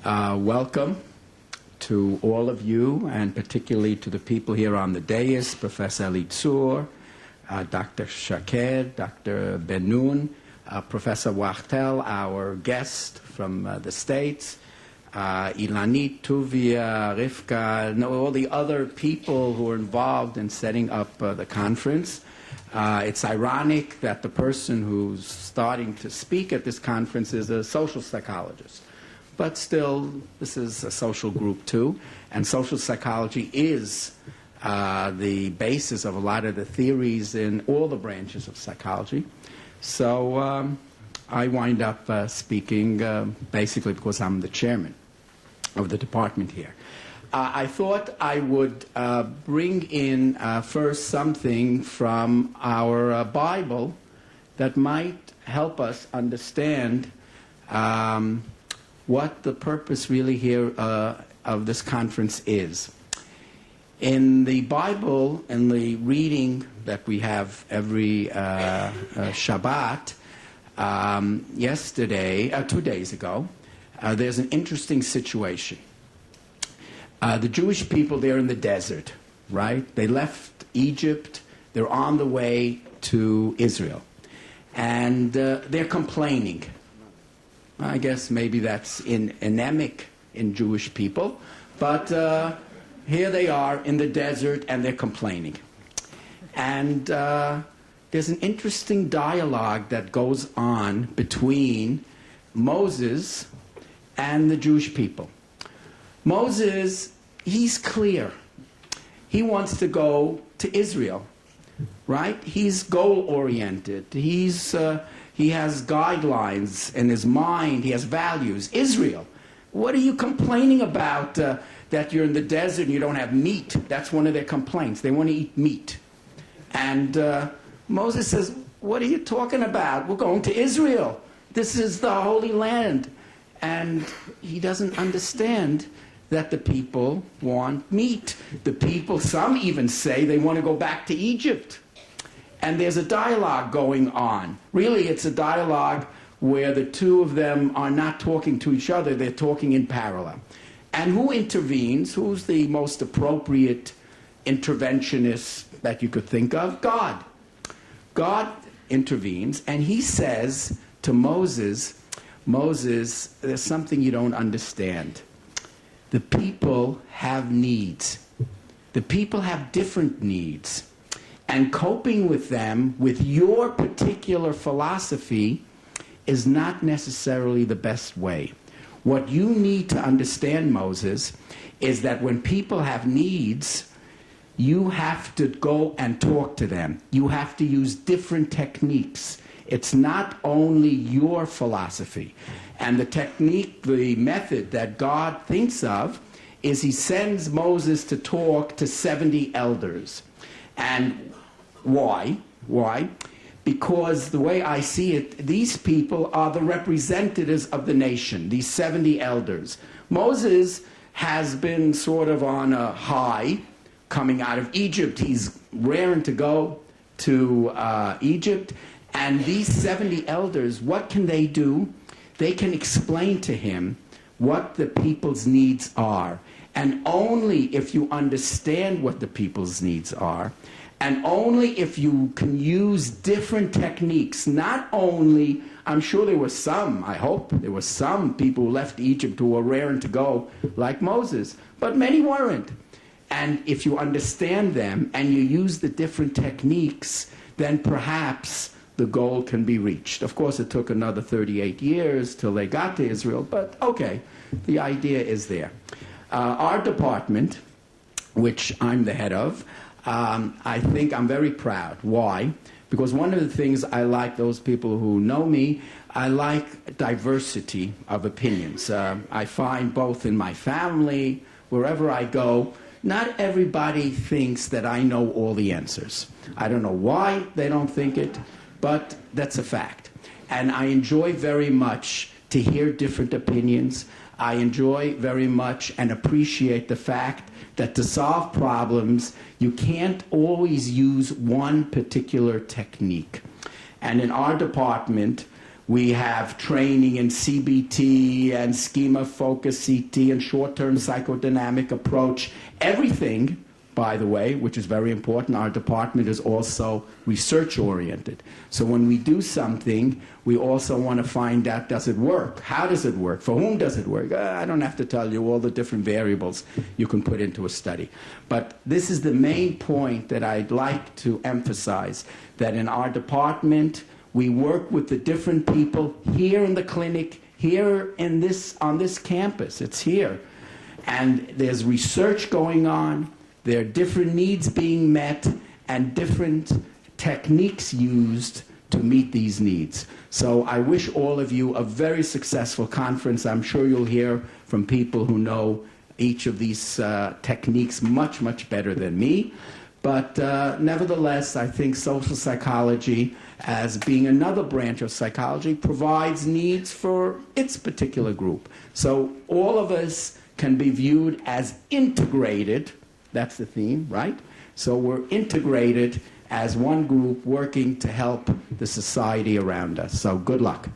Welcome to all of you, and particularly to the people here on the dais, Professor Elitzur, Dr. Shaked, Dr. Ben-Nun, Professor Wachtel, our guest from the States, Ilanit, Tuvia, Rivka, and all the other people who are involved in setting up the conference. It's ironic that the person who's starting to speak at this conference is a social psychologist. But still, this is a social group too, and social psychology is the basis of a lot of the theories in all the branches of psychology. So I wind up speaking basically because I'm the chairman of the department here. I thought I would bring in first something from our Bible that might help us understand what the purpose really here of this conference is. In the Bible, in the reading that we have every Shabbat, yesterday, 2 days ago, there's an interesting situation. The Jewish people, they're in the desert, right? They left Egypt. They're on the way to Israel. And they're complaining. I guess maybe that's endemic in Jewish people. But here they are in the desert, and they're complaining. And there's an interesting dialogue that goes on between Moses and the Jewish people. Moses, he's clear. He wants to go to Israel, right? He's goal-oriented. He has guidelines in his mind. He has values. Israel, what are you complaining about that you're in the desert and you don't have meat? That's one of their complaints. They want to eat meat. And Moses says, what are you talking about? We're going to Israel. This is the Holy Land. And he doesn't understand that the people want meat. The people, some even say they want to go back to Egypt. And there's a dialogue going on. Really, it's a dialogue where the two of them are not talking to each other, they're talking in parallel. And who intervenes? Who's the most appropriate interventionist that you could think of? God. God intervenes, and he says to Moses, Moses, there's something you don't understand. The people have needs. The people have different needs. And coping with them with your particular philosophy is not necessarily the best way. What you need to understand, Moses, is that when people have needs, you have to go and talk to them. You have to use different techniques. It's not only your philosophy. And the technique, the method that God thinks of is he sends Moses to talk to 70 elders. And why? Why? Because the way I see it, these people are the representatives of the nation, these 70 elders. Moses has been sort of on a high coming out of Egypt. He's raring to go to Egypt. And these 70 elders, what can they do? They can explain to him what the people's needs are. And only if you understand what the people's needs are, and only if you can use different techniques, not only, I'm sure there were some, I hope, there were some people who left Egypt who were raring to go like Moses, but many weren't. And if you understand them and you use the different techniques, then perhaps the goal can be reached. Of course, it took another 38 years till they got to Israel, but okay, the idea is there. Our department, which I'm the head of, I think I'm very proud. Why? Because one of the things I like, those people who know me, I like diversity of opinions. I find both in my family, wherever I go, not everybody thinks that I know all the answers. I don't know why they don't think it, but that's a fact. And I enjoy very much to hear different opinions. I enjoy very much and appreciate the fact that to solve problems, you can't always use one particular technique. And in our department, We have training in CBT and schema-focused CT and short-term psychodynamic approach. Everything, by the way, which is very important, our department is also research-oriented. So when we do something, we also want to find out, does it work? How does it work? For whom does it work? I don't have to tell you all the different variables you can put into a study. But this is the main point that I'd like to emphasize, that in our department, we work with the different people here in the clinic, here in on this campus. It's here. And there's research going on. There are different needs being met and different techniques used to meet these needs. So I wish all of you a very successful conference. I'm sure you'll hear from people who know each of these techniques much, much better than me. But nevertheless, I think social psychology, as being another branch of psychology, provides needs for its particular group. So all of us can be viewed as integrated. That's the theme, right? So we're integrated as one group working to help the society around us. So good luck.